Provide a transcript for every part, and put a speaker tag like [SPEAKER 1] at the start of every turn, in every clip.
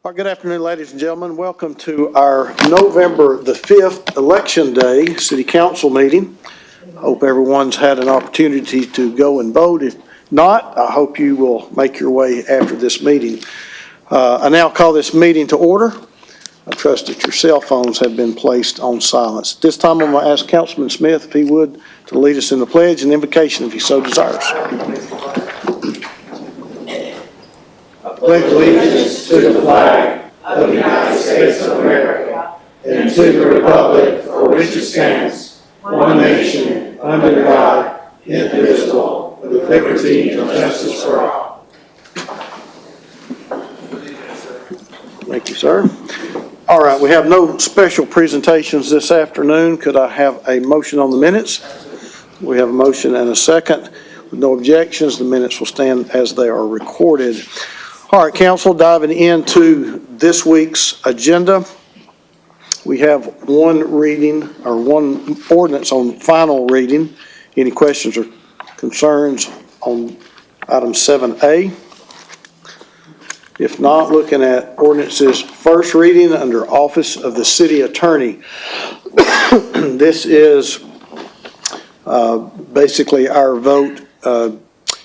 [SPEAKER 1] Well, good afternoon, ladies and gentlemen. Welcome to our November the 5th Election Day City Council meeting. Hope everyone's had an opportunity to go and vote. If not, I hope you will make your way after this meeting. I now call this meeting to order. I trust that your cell phones have been placed on silence. At this time, I'm going to ask Councilman Smith, if he would, to lead us in the pledge and invocation if he so desires.
[SPEAKER 2] Pledge allegiance to the flag of the United States of America and to the republic for which it stands, one nation, under God, indivisible, with liberty and justice for all.
[SPEAKER 1] Thank you, sir. All right, we have no special presentations this afternoon. Could I have a motion on the minutes? We have a motion and a second. With no objections, the minutes will stand as they are recorded. All right, council, diving into this week's agenda. We have one reading or one ordinance on final reading. Any questions or concerns on item 7A? If not, looking at ordinances first reading under Office of the City Attorney. This is basically our vote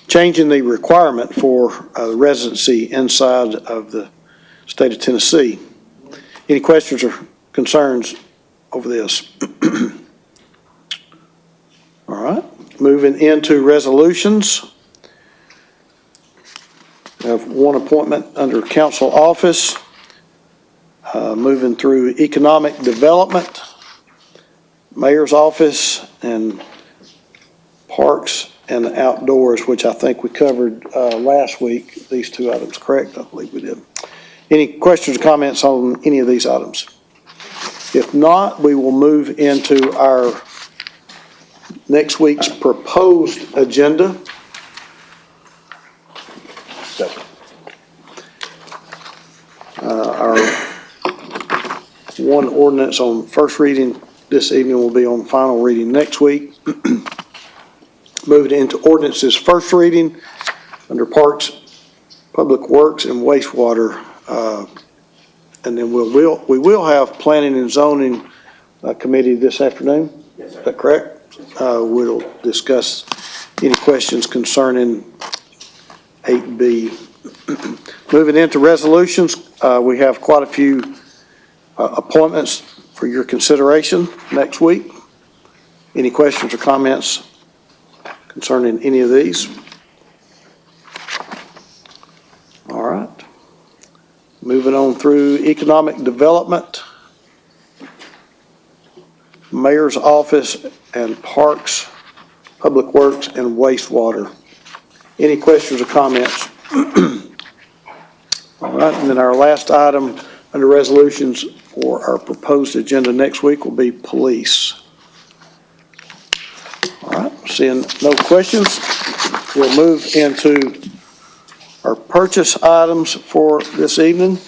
[SPEAKER 1] changing the requirement for residency inside of the state of Tennessee. Any questions or concerns over this? All right, moving into resolutions. We have one appointment under council office, moving through economic development, mayor's office, and parks and outdoors, which I think we covered last week, these two items, correct? I believe we did. Any questions or comments on any of these items? If not, we will move into our next week's proposed agenda. Our one ordinance on first reading this evening will be on final reading next week. Moving into ordinances first reading under Parks, Public Works, and Wastewater. And then we will have Planning and Zoning Committee this afternoon. Yes, sir. Is that correct? We'll discuss any questions concerning 8B. Moving into resolutions, we have quite a few appointments for your consideration next week. Any questions or comments concerning any of these? All right. Moving on through economic development, mayor's office, and parks, public works, and wastewater. Any questions or comments? All right, and then our last item under resolutions for our proposed agenda next week will be police. All right, seeing no questions, we'll move into our purchase items for this evening.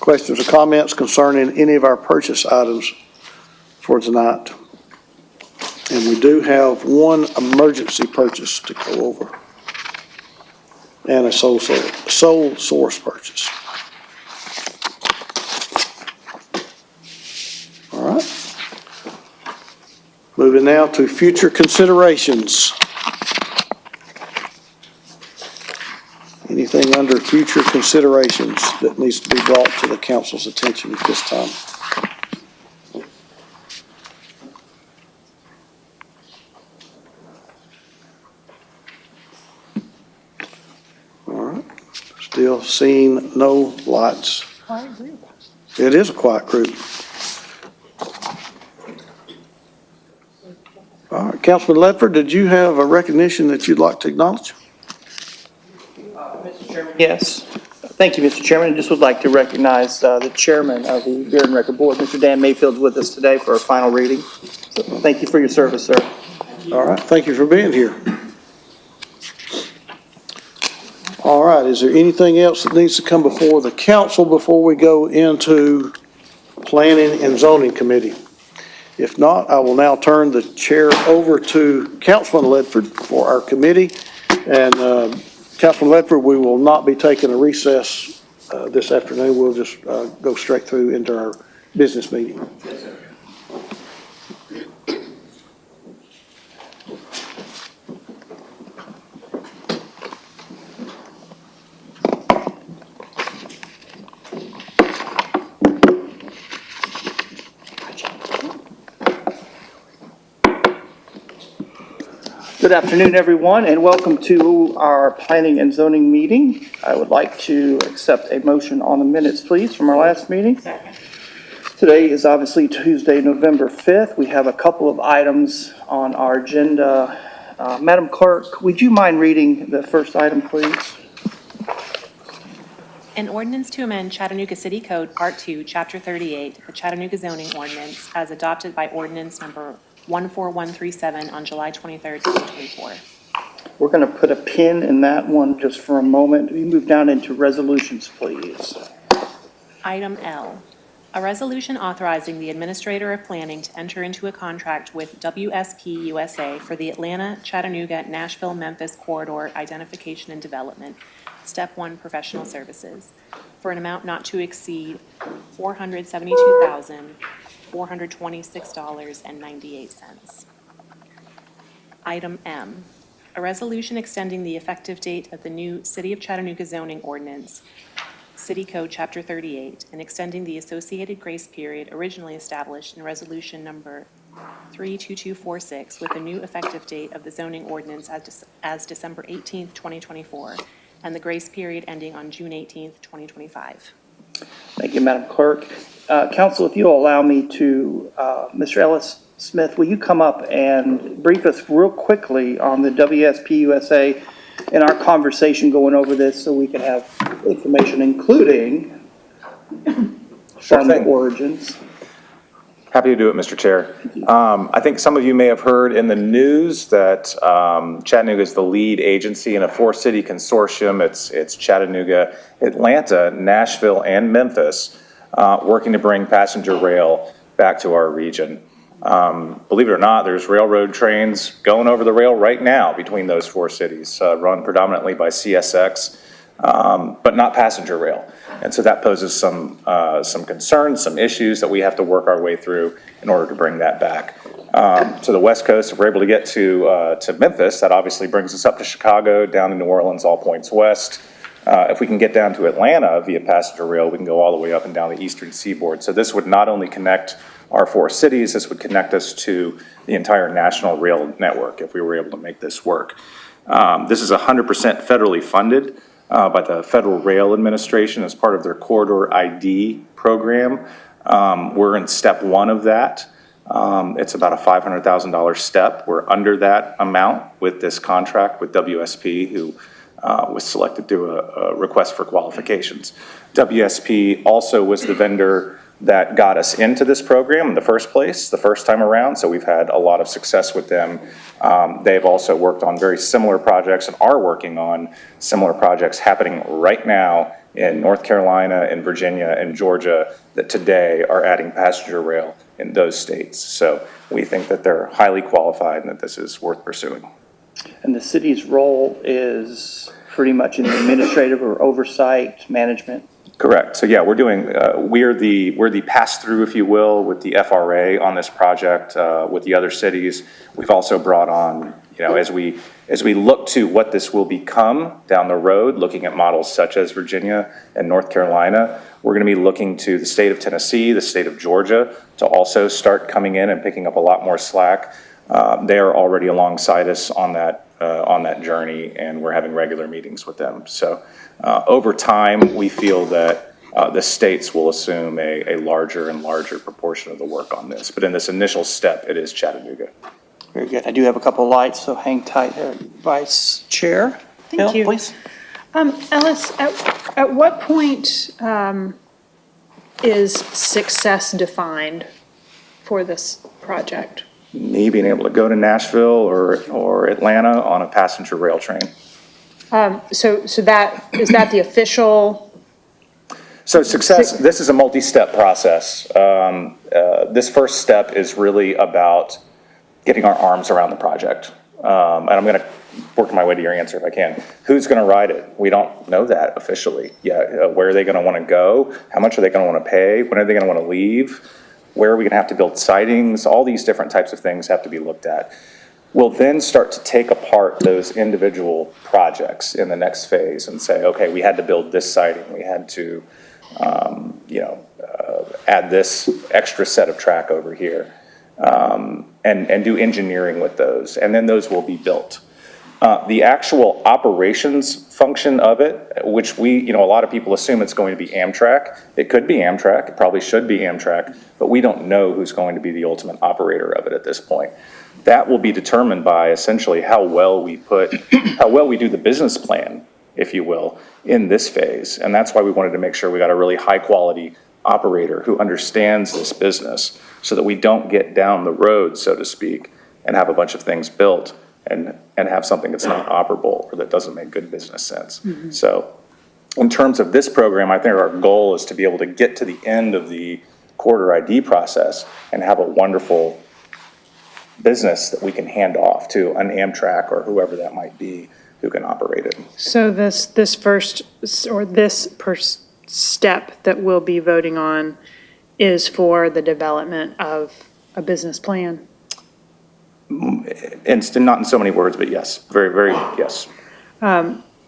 [SPEAKER 1] Questions or comments concerning any of our purchase items for tonight? And we do have one emergency purchase to go over and a sole source purchase. All right. Moving now to future considerations. Anything under future considerations that needs to be brought to the council's attention at this time? All right. Still seeing no lights. It is a quiet group. All right, Councilman Ledford, did you have a recognition that you'd like to acknowledge?
[SPEAKER 3] Mr. Chairman. Yes. Thank you, Mr. Chairman. I just would like to recognize the chairman of the Beer and Record Board, Mr. Dan Mayfield, with us today for our final reading. So thank you for your service, sir.
[SPEAKER 1] All right, thank you for being here. All right, is there anything else that needs to come before the council before we go into Planning and Zoning Committee? If not, I will now turn the chair over to Councilman Ledford for our committee. And Councilman Ledford, we will not be taking a recess this afternoon, we'll just go straight through into our business meeting.
[SPEAKER 3] Good afternoon, everyone, and welcome to our planning and zoning meeting. I would like to accept a motion on the minutes, please, from our last meeting. Today is obviously Tuesday, November 5th. We have a couple of items on our agenda. Madam Clerk, would you mind reading the first item, please?
[SPEAKER 4] An ordinance to amend Chattanooga City Code, Part 2, Chapter 38, the Chattanooga zoning ordinance, as adopted by ordinance number 14137 on July 23rd, 2024.
[SPEAKER 3] We're going to put a pin in that one just for a moment. We move down into resolutions, please.
[SPEAKER 4] Item L, a resolution authorizing the Administrator of Planning to enter into a contract with WSP USA for the Atlanta, Chattanooga, Nashville, Memphis Corridor Identification and Development, Step 1 Professional Services, for an amount not to exceed $472,426.98. Item M, a resolution extending the effective date of the new City of Chattanooga zoning ordinance, City Code Chapter 38, and extending the associated grace period originally established in Resolution Number 32246 with a new effective date of the zoning ordinance as December 18th, 2024, and the grace period ending on June 18th, 2025.
[SPEAKER 3] Thank you, Madam Clerk. Council, if you'll allow me to, Mr. Ellis Smith, will you come up and brief us real quickly on the WSP USA and our conversation going over this so we can have information, including from the origins?
[SPEAKER 5] Happy to do it, Mr. Chair. I think some of you may have heard in the news that Chattanooga is the lead agency in a four-city consortium. It's Chattanooga, Atlanta, Nashville, and Memphis, working to bring passenger rail back to our region. Believe it or not, there's railroad trains going over the rail right now between those four cities, run predominantly by CSX, but not passenger rail. And so that poses some concerns, some issues that we have to work our way through in order to bring that back. To the West Coast, if we're able to get to Memphis, that obviously brings us up to Chicago, down to New Orleans, all points west. If we can get down to Atlanta via passenger rail, we can go all the way up and down the eastern seaboard. So this would not only connect our four cities, this would connect us to the entire national rail network if we were able to make this work. This is 100% federally funded by the Federal Rail Administration as part of their Corridor ID program. We're in step 1 of that. It's about a $500,000 step. We're under that amount with this contract with WSP, who was selected through a request for qualifications. WSP also was the vendor that got us into this program in the first place, the first time around, so we've had a lot of success with them. They've also worked on very similar projects and are working on similar projects happening right now in North Carolina, in Virginia, and Georgia that today are adding passenger rail in those states. So we think that they're highly qualified and that this is worth pursuing.
[SPEAKER 3] And the city's role is pretty much in the administrative or oversight management?
[SPEAKER 5] Correct. So yeah, we're doing, we're the pass-through, if you will, with the FRA on this project, with the other cities. We've also brought on, as we look to what this will become down the road, looking at models such as Virginia and North Carolina, we're going to be looking to the state of Tennessee, the state of Georgia, to also start coming in and picking up a lot more slack. They are already alongside us on that journey, and we're having regular meetings with them. So over time, we feel that the states will assume a larger and larger proportion of the work on this. But in this initial step, it is Chattanooga.
[SPEAKER 3] Very good. I do have a couple of lights, so hang tight there, Vice Chair.
[SPEAKER 6] Thank
[SPEAKER 3] Bill,
[SPEAKER 6] you.
[SPEAKER 3] please.
[SPEAKER 6] Ellis, at what point is success defined for this project?
[SPEAKER 5] Me being able to go to Nashville or Atlanta on a passenger rail train.
[SPEAKER 6] So that, is that the official?
[SPEAKER 5] So success, this is a multi-step process. This first step is really about getting our arms around the project. And I'm going to work my way to your answer if I can. Who's going to ride it? We don't know that officially yet. Where are they going to want to go? How much are they going to want to pay? When are they going to want to leave? Where are we going to have to build sidings? All these different types of things have to be looked at. We'll then start to take apart those individual projects in the next phase and say, okay, we had to build this siding. We had to, add this extra set of track over here, and do engineering with those. And then those will be built. The actual operations function of it, which a lot of people assume it's going to be Amtrak. It could be Amtrak, it probably should be Amtrak, but we don't know who's going to be the ultimate operator of it at this point. That will be determined by essentially how well we do the business plan, if you will, in this phase. And that's why we wanted to make sure we got a really high quality operator who understands this business so that we don't get down the road, so to speak, and have a bunch of things built and have something that's not operable or that doesn't make good business sense. So in terms of this program, I think our goal is to be able to get to the end of the quarter ID process and have a wonderful business that we can hand off to an Amtrak or whoever that might be who can operate it.
[SPEAKER 6] So this first step that we'll be voting on is for the development of a business plan?
[SPEAKER 5] And not in so many words, but yes, very, very, yes.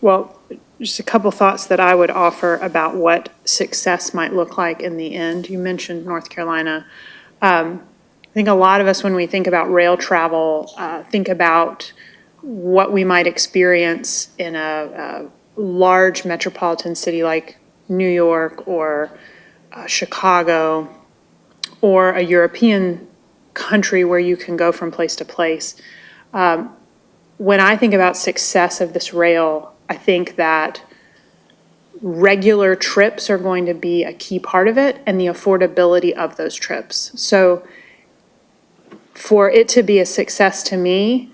[SPEAKER 6] Well, just a couple thoughts that I would offer about what success might look like in the end. You mentioned North Carolina. I think a lot of us, when we think about rail travel, think about what we might experience in a large metropolitan city like New York or Chicago, or a European country where you can go from place to place. When I think about success of this rail, I think that regular trips are going to be a key part of it and the affordability of those trips. So for it to be a success to me,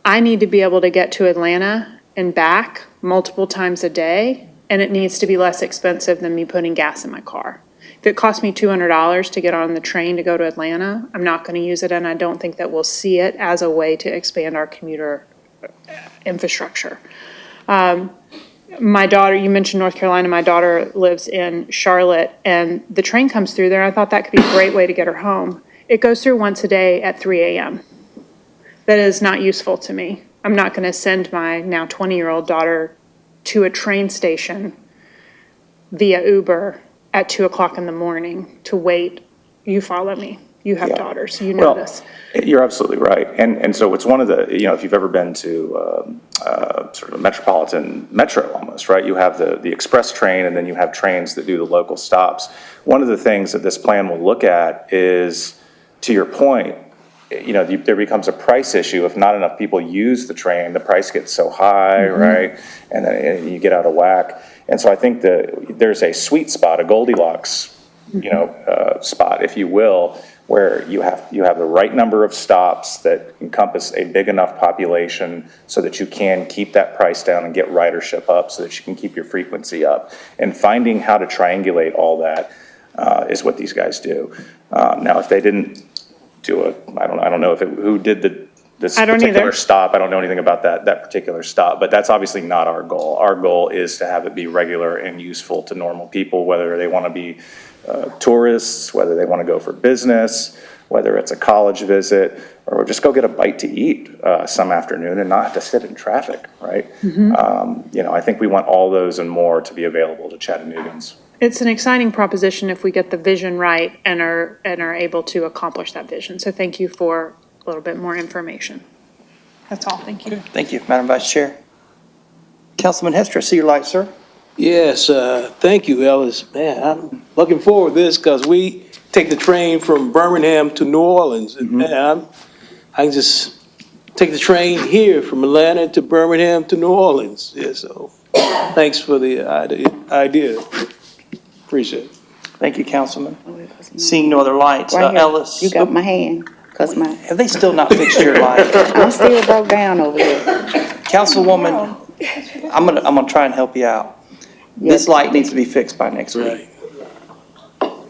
[SPEAKER 6] I need to be able to get to Atlanta and back multiple times a day, and it needs to be less expensive than me putting gas in my car. If it costs me $200 to get on the train to go to Atlanta, I'm not going to use it, and I don't think that we'll see it as a way to expand our commuter infrastructure. My daughter, you mentioned North Carolina, my daughter lives in Charlotte, and the train comes through there. I thought that could be a great way to get her home. It goes through once a day at 3 a.m. That is not useful to me. I'm not going to send my now 20-year-old daughter to a train station via Uber at 2 o'clock in the morning to wait. You follow me. You have daughters. You know this.
[SPEAKER 5] You're absolutely right. And so it's one of the, if you've ever been to sort of a metropolitan metro almost, right? You have the express train and then you have trains that do the local stops. One of the things that this plan will look at is, to your point, there becomes a price issue. If not enough people use the train, the price gets so high, right? And then you get out of whack. And so I think there's a sweet spot, a Goldilocks, spot, if you will, where you have the right number of stops that encompass a big enough population so that you can keep that price down and get ridership up so that you can keep your frequency up. And finding how to triangulate all that is what these guys do. Now, if they didn't do I don't know who did this particular stop. I don't know anything about that particular stop, but that's obviously not our goal. Our goal is to have it be regular and useful to normal people, whether they want to be tourists, whether they want to go for business, whether it's a college visit, or just go get a bite to eat some afternoon and not have to sit in traffic, right? I think we want all those and more to be available to Chattanoogans.
[SPEAKER 6] It's an exciting proposition if we get the vision right and are able to accomplish that vision. So thank you for a little bit more information. That's all. Thank you.
[SPEAKER 3] Thank you, Madam Vice Chair. Councilman Hester, see your light, sir.
[SPEAKER 2] Yes, thank you, Ellis. Man, I'm looking forward to this because we take the train from Birmingham to New Orleans. And man, I can just take the train here from Atlanta to Birmingham to New Orleans. Yeah, so thanks for the idea. Appreciate it.
[SPEAKER 3] Thank you, Councilman. Seeing no other lights,
[SPEAKER 7] Right here.
[SPEAKER 3] Ellis.
[SPEAKER 7] You got my hand, cause
[SPEAKER 3] Have they still not fixed your light?
[SPEAKER 7] I'm still broke down over here.
[SPEAKER 3] Councilwoman, I'm gonna try and help you out. This light needs to be fixed by next week.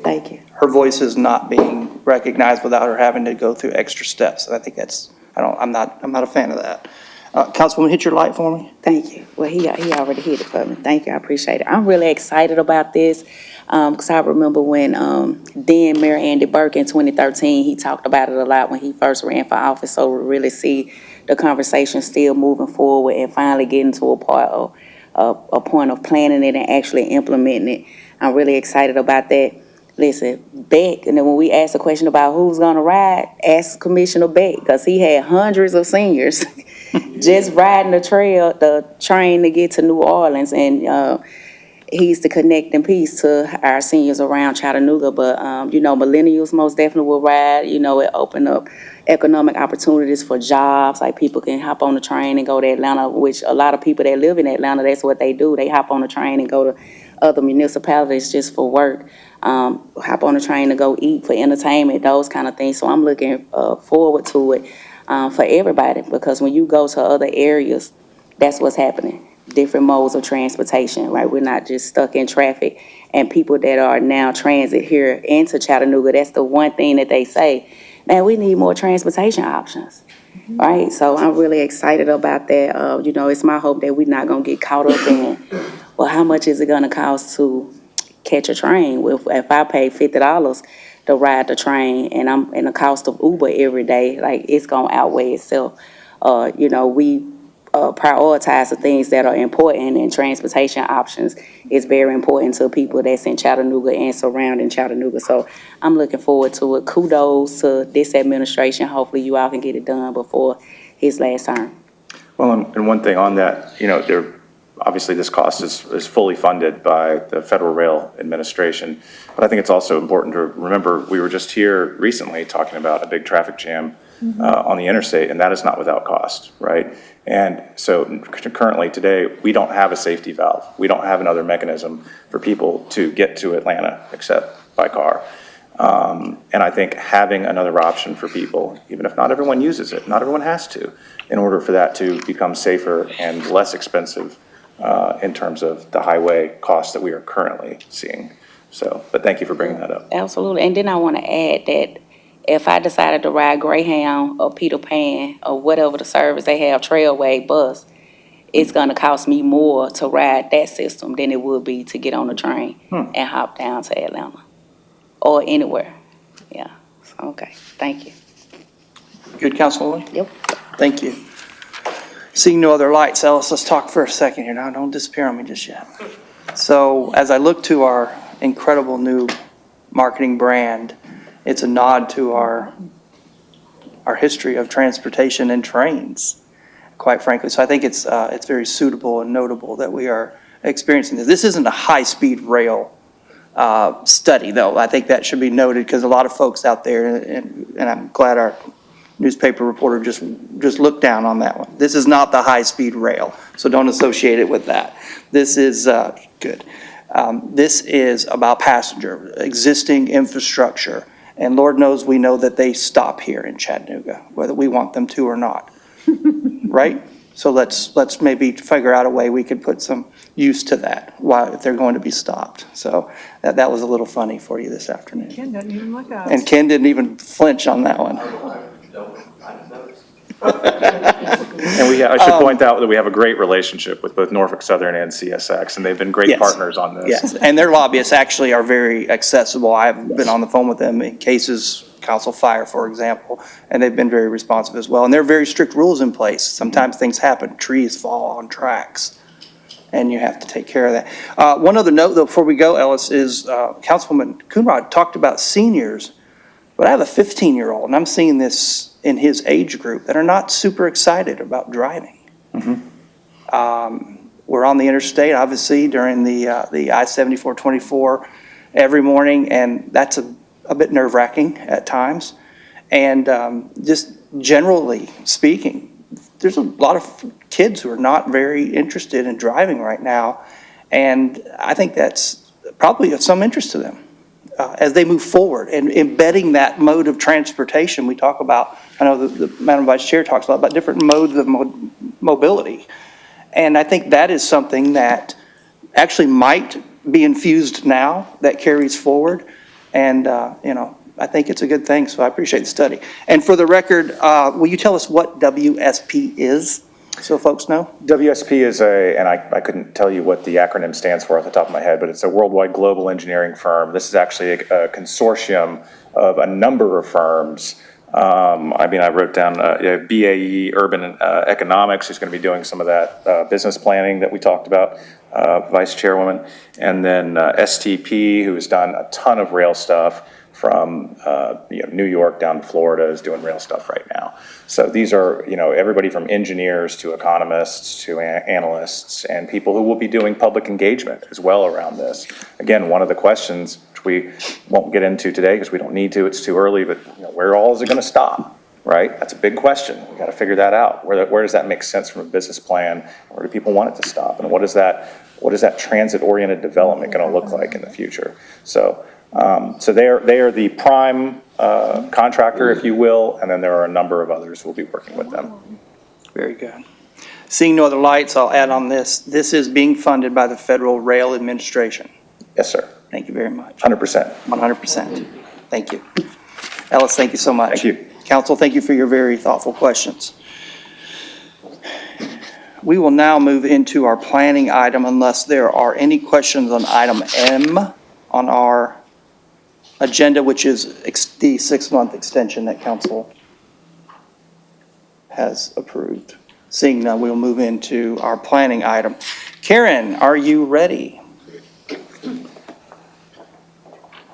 [SPEAKER 7] Thank you.
[SPEAKER 3] Her voice is not being recognized without her having to go through extra steps. And I think I'm not a fan of that. Councilwoman, hit your light for me.
[SPEAKER 7] Thank you. Well, he already hit it for me. Thank you, I appreciate it. I'm really excited about this, because I remember when, then Mayor Andy Burke in 2013, he talked about it a lot when he first ran for office, so we really see the conversation still moving forward and finally getting to a point of planning it and actually implementing it. I'm really excited about that. Listen, Beck, and then when we asked the question about who's gonna ride, ask Commissioner Beck, because he had hundreds of seniors just riding the train to get to New Orleans, and he's the connecting piece to our seniors around Chattanooga. But millennials most definitely will ride. It opened up economic opportunities for jobs, like people can hop on the train and go to Atlanta, which a lot of people that live in Atlanta, that's what they do. They hop on the train and go to other municipalities just for work, hop on the train to go eat, for entertainment, those kind of things. So I'm looking forward to it for everybody, because when you go to other areas, that's what's happening. Different modes of transportation, right? We're not just stuck in traffic. And people that are now transit here into Chattanooga, that's the one thing that they say, man, we need more transportation options, right? So I'm really excited about that. It's my hope that we're not gonna get caught up in, well, how much is it gonna cost to catch a train? If I pay $50 to ride the train and the cost of Uber every day, like, it's gonna outweigh itself. We prioritize the things that are important, and transportation options is very important to people that's in Chattanooga and surrounding Chattanooga. So I'm looking forward to it. Kudos to this administration. Hopefully you all can get it done before his last term.
[SPEAKER 5] Well, and one thing on that, obviously this cost is fully funded by the Federal Rail Administration, but I think it's also important to remember, we were just here recently talking about a big traffic jam on the interstate, and that is not without cost, right? And so currently today, we don't have a safety valve. We don't have another mechanism for people to get to Atlanta except by car. And I think having another option for people, even if not everyone uses it, not everyone has to, in order for that to become safer and less expensive in terms of the highway costs that we are currently seeing. So, but thank you for bringing that up.
[SPEAKER 7] Absolutely. And then I want to add that if I decided to ride Greyhound or Peter Pan or whatever the service they have, Trailway bus, it's going to cost me more to ride that system than it would be to get on the train and hop down to Atlanta or anywhere. Yeah. So, okay. Thank you.
[SPEAKER 3] Good, Councilwoman?
[SPEAKER 7] Yep.
[SPEAKER 3] Thank you. Seeing no other lights, Ellis, let's talk for a second here. Now, don't disappear on me just yet. So as I look to our incredible new marketing brand, it's a nod to our history of transportation and trains, quite frankly. So I think it's very suitable and notable that we are experiencing this. This isn't a high-speed rail study, though. I think that should be noted, because a lot of folks out there, and I'm glad our newspaper reporter just looked down on that one. This is not the high-speed rail, so don't associate it with that. This is good. This is about passenger, existing infrastructure. And Lord knows we know that they stop here in Chattanooga, whether we want them to or not, right? So let's maybe figure out a way we could put some use to that if they're going to be stopped. So that was a little funny for you this afternoon.
[SPEAKER 6] Ken doesn't even look up.
[SPEAKER 3] And Ken didn't even flinch on that one.
[SPEAKER 5] And I should point out that we have a great relationship with both Norfolk Southern and CSX, and they've been great partners on this.
[SPEAKER 3] Yes, and their lobbyists actually are very accessible. I've been on the phone with them in cases, Council Fire, for example, and they've been very responsive as well. And there are very strict rules in place. Sometimes things happen, trees fall on tracks, and you have to take care of that. One other note, though, before we go, Ellis, is Councilwoman Coonrod talked about seniors, but I have a 15-year-old, and I'm seeing this in his age group that are not super excited about driving. We're on the interstate, obviously, during the I-74-24 every morning, and that's a bit nerve-wracking at times. And just generally speaking, there's a lot of kids who are not very interested in driving right now, and I think that's probably of some interest to them as they move forward and embedding that mode of transportation. We talk about, I know the Madam Vice Chair talks a lot about different modes of mobility. And I think that is something that actually might be infused now that carries forward. And, I think it's a good thing. So I appreciate the study. And for the record, will you tell us what WSP is? so folks know?
[SPEAKER 5] WSP is and I couldn't tell you what the acronym stands for off the top of my head, but it's a worldwide global engineering firm. This is actually a consortium of a number of firms. I wrote down BAE Urban Economics, who's going to be doing some of that business planning that we talked about, Vice Chairwoman, and then STP, who has done a ton of rail stuff from New York down to Florida, is doing rail stuff right now. So these are, everybody from engineers to economists to analysts and people who will be doing public engagement as well around this. Again, one of the questions, which we won't get into today because we don't need to, it's too early, but where all is it going to stop, right? That's a big question. We got to figure that out. Where does that make sense from a business plan? Where do people want it to stop? And what is that transit-oriented development going to look like in the future? So they are the prime contractor, if you will, and then there are a number of others who will be working with them.
[SPEAKER 3] Very good. Seeing no other lights, I'll add on this. This is being funded by the Federal Rail Administration.
[SPEAKER 5] Yes, sir.
[SPEAKER 3] Thank you very much.
[SPEAKER 5] 100%.
[SPEAKER 3] 100%. Thank you. Ellis, thank you so much.
[SPEAKER 5] Thank you.
[SPEAKER 3] Council, thank you for your very thoughtful questions. We will now move into our planning item unless there are any questions on item M on our agenda, which is the 6-month extension that council has approved. Seeing none, we'll move into our planning item. Karen, are you ready?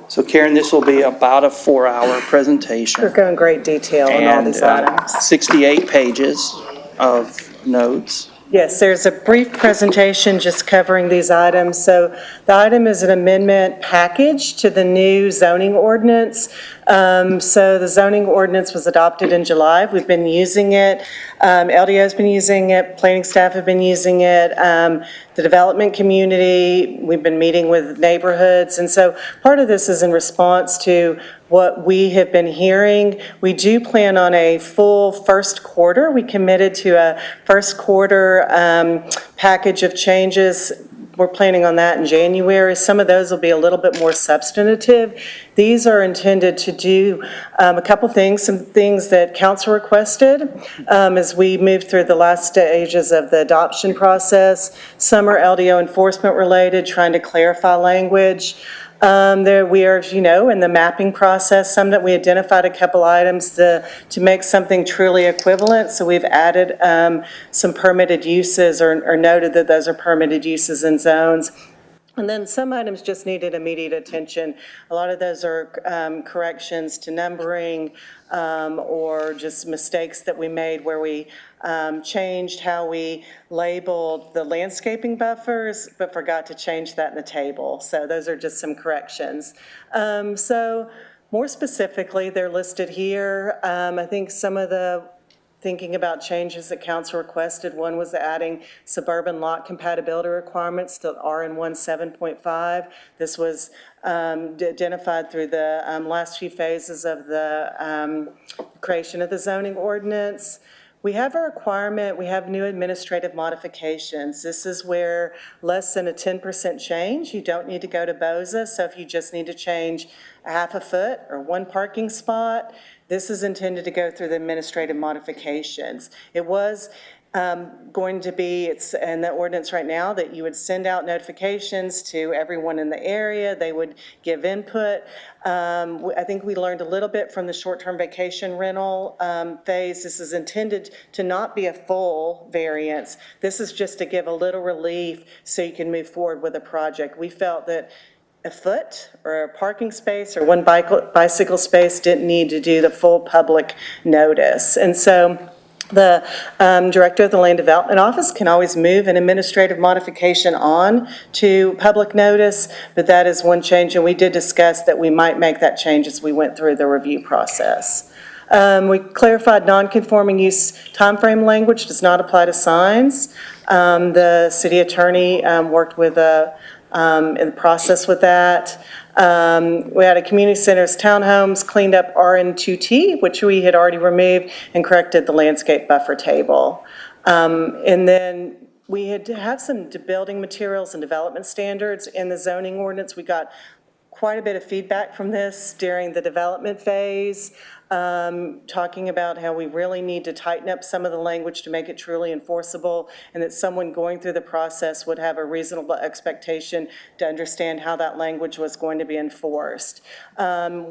[SPEAKER 3] So Karen, this will be about a 4-hour presentation.
[SPEAKER 8] We're going great detail on all these items.
[SPEAKER 3] 68 pages of notes.
[SPEAKER 8] Yes, there's a brief presentation just covering these items. So the item is an amendment package to the new zoning ordinance. So the zoning ordinance was adopted in July. We've been using it. LDO's been using it. Planning staff have been using it. The development community, we've been meeting with neighborhoods. And so part of this is in response to what we have been hearing. We do plan on a full first quarter. We committed to a first quarter package of changes. We're planning on that in January. Some of those will be a little bit more substantive. These are intended to do a couple things, some things that council requested as we move through the last stages of the adoption process. Some are LDO enforcement related, trying to clarify language. There we are, in the mapping process, some that we identified a couple items to make something truly equivalent. So we've added some permitted uses or noted that those are permitted uses in zones. And then some items just needed immediate attention. A lot of those are corrections to numbering or just mistakes that we made where we changed how we labeled the landscaping buffers, but forgot to change that in the table. So those are just some corrections. So more specifically, they're listed here. I think some of the thinking about changes that council requested. One was adding suburban lot compatibility requirements to RN1 7.5. This was identified through the last few phases of the creation of the zoning ordinance. We have a requirement, we have new administrative modifications. This is where less than a 10% change, you don't need to go to BOZA. So if you just need to change a half a foot or one parking spot, this is intended to go through the administrative modifications. It was going to be, it's in the ordinance right now, that you would send out notifications to everyone in the area. They would give input. I think we learned a little bit from the short-term vacation rental phase. This is intended to not be a full variance. This is just to give a little relief so you can move forward with a project. We felt that a foot or a parking space or one bicycle space didn't need to do the full public notice. And so the director of the Land Development Office can always move an administrative modification on to public notice, but that is one change, and we did discuss that we might make that change as we went through the review process. We clarified non-conforming use timeframe language does not apply to signs. The city attorney worked with in the process with that. We had a community centers townhomes cleaned up RN2T, which we had already removed, and corrected the landscape buffer table. And then we had to have some building materials and development standards in the zoning ordinance. We got quite a bit of feedback from this during the development phase. talking about how we really need to tighten up some of the language to make it truly enforceable, and that someone going through the process would have a reasonable expectation to understand how that language was going to be enforced.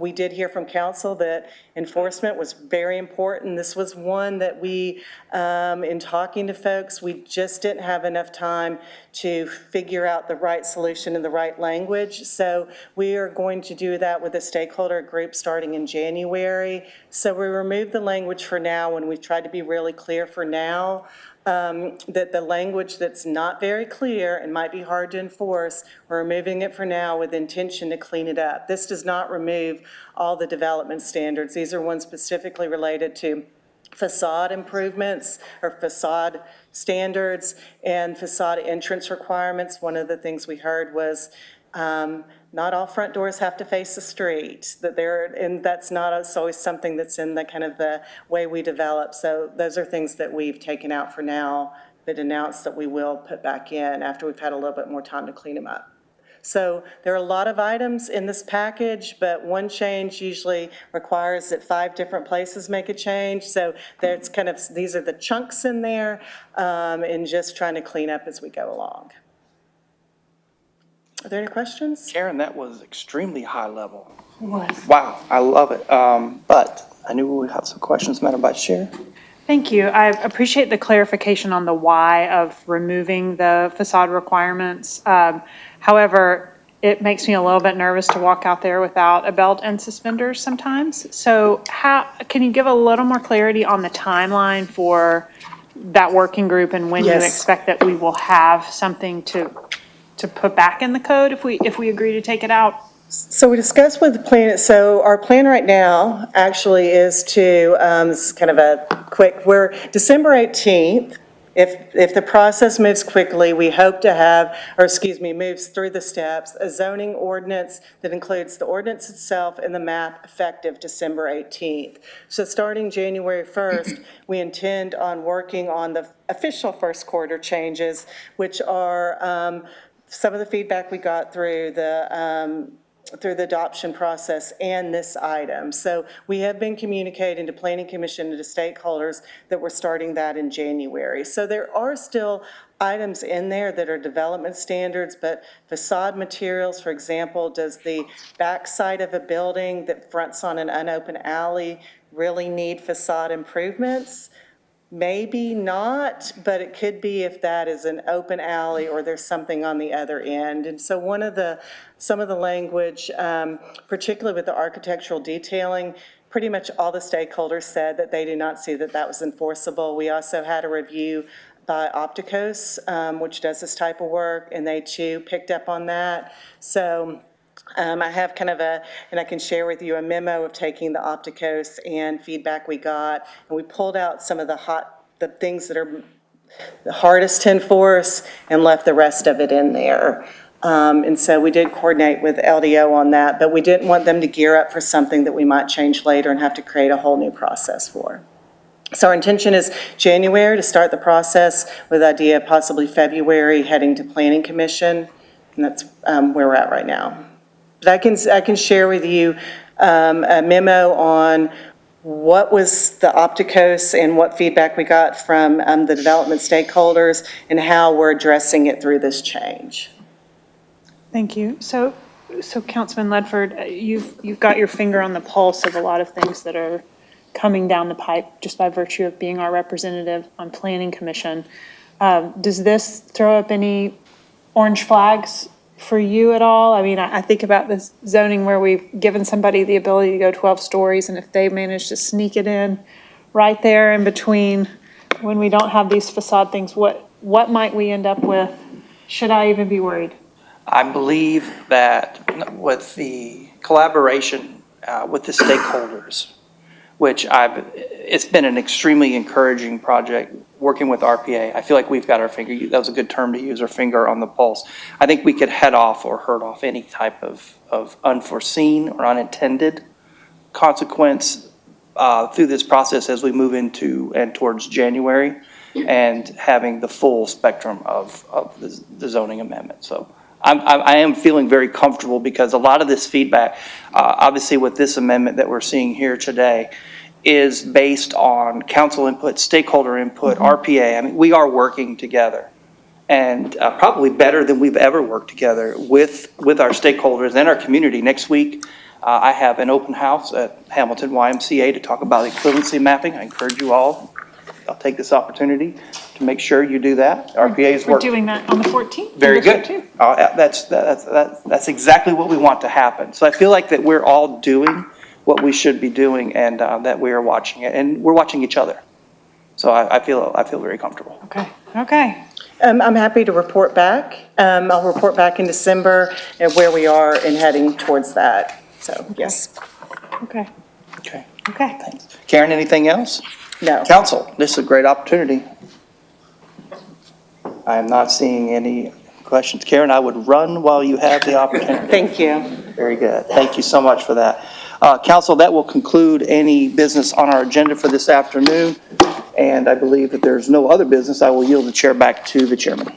[SPEAKER 8] We did hear from council that enforcement was very important. This was one that we, in talking to folks, we just didn't have enough time to figure out the right solution and the right language. So we are going to do that with a stakeholder group starting in January. So we removed the language for now, and we've tried to be really clear for now, that the language that's not very clear and might be hard to enforce, we're removing it for now with intention to clean it up. This does not remove all the development standards. These are ones specifically related to facade improvements or facade standards and facade entrance requirements. One of the things we heard was not all front doors have to face the street, and that's not always something that's in the kind of the way we develop. So those are things that we've taken out for now, but announced that we will put back in after we've had a little bit more time to clean them up. So there are a lot of items in this package, but one change usually requires that 5 different places make a change. So that's kind of, these are the chunks in there, and just trying to clean up as we go along. Are there any questions?
[SPEAKER 3] Karen, that was extremely high level. Wow, I love it. But I knew we would have some questions, Madam Vice Chair.
[SPEAKER 6] Thank you. I appreciate the clarification on the why of removing the facade requirements. However, it makes me a little bit nervous to walk out there without a belt and suspenders sometimes. So can you give a little more clarity on the timeline for that working group and when you
[SPEAKER 8] Yes.
[SPEAKER 6] expect that we will have something to put back in the code if we agree to take it out?
[SPEAKER 8] So we discussed with the plan, so our plan right now actually is to, this is kind of a quick, we're December 18th. If the process moves quickly, we hope to have, moves through the steps, a zoning ordinance that includes the ordinance itself and the map effective December 18th. So starting January 1st, we intend on working on the official first quarter changes, which are some of the feedback we got through the adoption process and this item. So we have been communicating to Planning Commission and to stakeholders that we're starting that in January. So there are still items in there that are development standards, but facade materials, for example, does the backside of a building that fronts on an unopened alley really need facade improvements? Maybe not, but it could be if that is an open alley or there's something on the other end. And so some of the language, particularly with the architectural detailing, pretty much all the stakeholders said that they do not see that that was enforceable. We also had a review by Opticos, which does this type of work, and they too picked up on that. So I have kind of and I can share with you a memo of taking the Opticos and feedback we got, and we pulled out some of the things that are the hardest to enforce and left the rest of it in there. And so we did coordinate with LDO on that, but we didn't want them to gear up for something that we might change later and have to create a whole new process for. So our intention is January to start the process, with the idea of possibly February heading to Planning Commission, and that's where we're at right now. But I can share with you a memo on what was the Opticos and what feedback we got from the development stakeholders and how we're addressing it through this change.
[SPEAKER 6] Thank you. So Councilman Ledford, you've got your finger on the pulse of a lot of things that are coming down the pipe just by virtue of being our representative on Planning Commission. Does this throw up any orange flags for you at all? I mean, I think about this zoning where we've given somebody the ability to go 12 stories, and if they manage to sneak it in right there in between when we don't have these facade things, what might we end up with? Should I even be worried?
[SPEAKER 3] I believe that with the collaboration with the stakeholders, which it's been an extremely encouraging project working with RPA. I feel like we've got our finger, that was a good term to use, our finger on the pulse. I think we could head off or hurt off any type of unforeseen or unintended consequence through this process as we move into and towards January and having the full spectrum of the zoning amendment. So I am feeling very comfortable because a lot of this feedback, obviously with this amendment that we're seeing here today, is based on council input, stakeholder input, RPA. I mean, we are working together. And probably better than we've ever worked together with our stakeholders and our community. Next week, I have an open house at Hamilton YMCA to talk about equivalency mapping. I encourage you all, I'll take this opportunity to make sure you do that. RPA's
[SPEAKER 6] We're
[SPEAKER 3] work.
[SPEAKER 6] doing that on the 14th.
[SPEAKER 3] Very
[SPEAKER 6] This year,
[SPEAKER 3] good.
[SPEAKER 6] too.
[SPEAKER 3] That's exactly what we want to happen. So I feel like that we're all doing what we should be doing, and that we are watching it, and we're watching each other. So I feel very comfortable.
[SPEAKER 6] Okay.
[SPEAKER 8] I'm happy to report back. I'll report back in December and where we are and heading towards that. So, yes.
[SPEAKER 6] Okay.
[SPEAKER 3] Okay.
[SPEAKER 6] Okay.
[SPEAKER 3] Thanks. Karen, anything else?
[SPEAKER 8] No.
[SPEAKER 3] Council, this is a great opportunity. I am not seeing any questions. Karen, I would run while you have the opportunity.
[SPEAKER 8] Thank you.
[SPEAKER 3] Very good. Thank you so much for that. Council, that will conclude any business on our agenda for this afternoon. And I believe that there's no other business. I will yield the chair back to the chairman.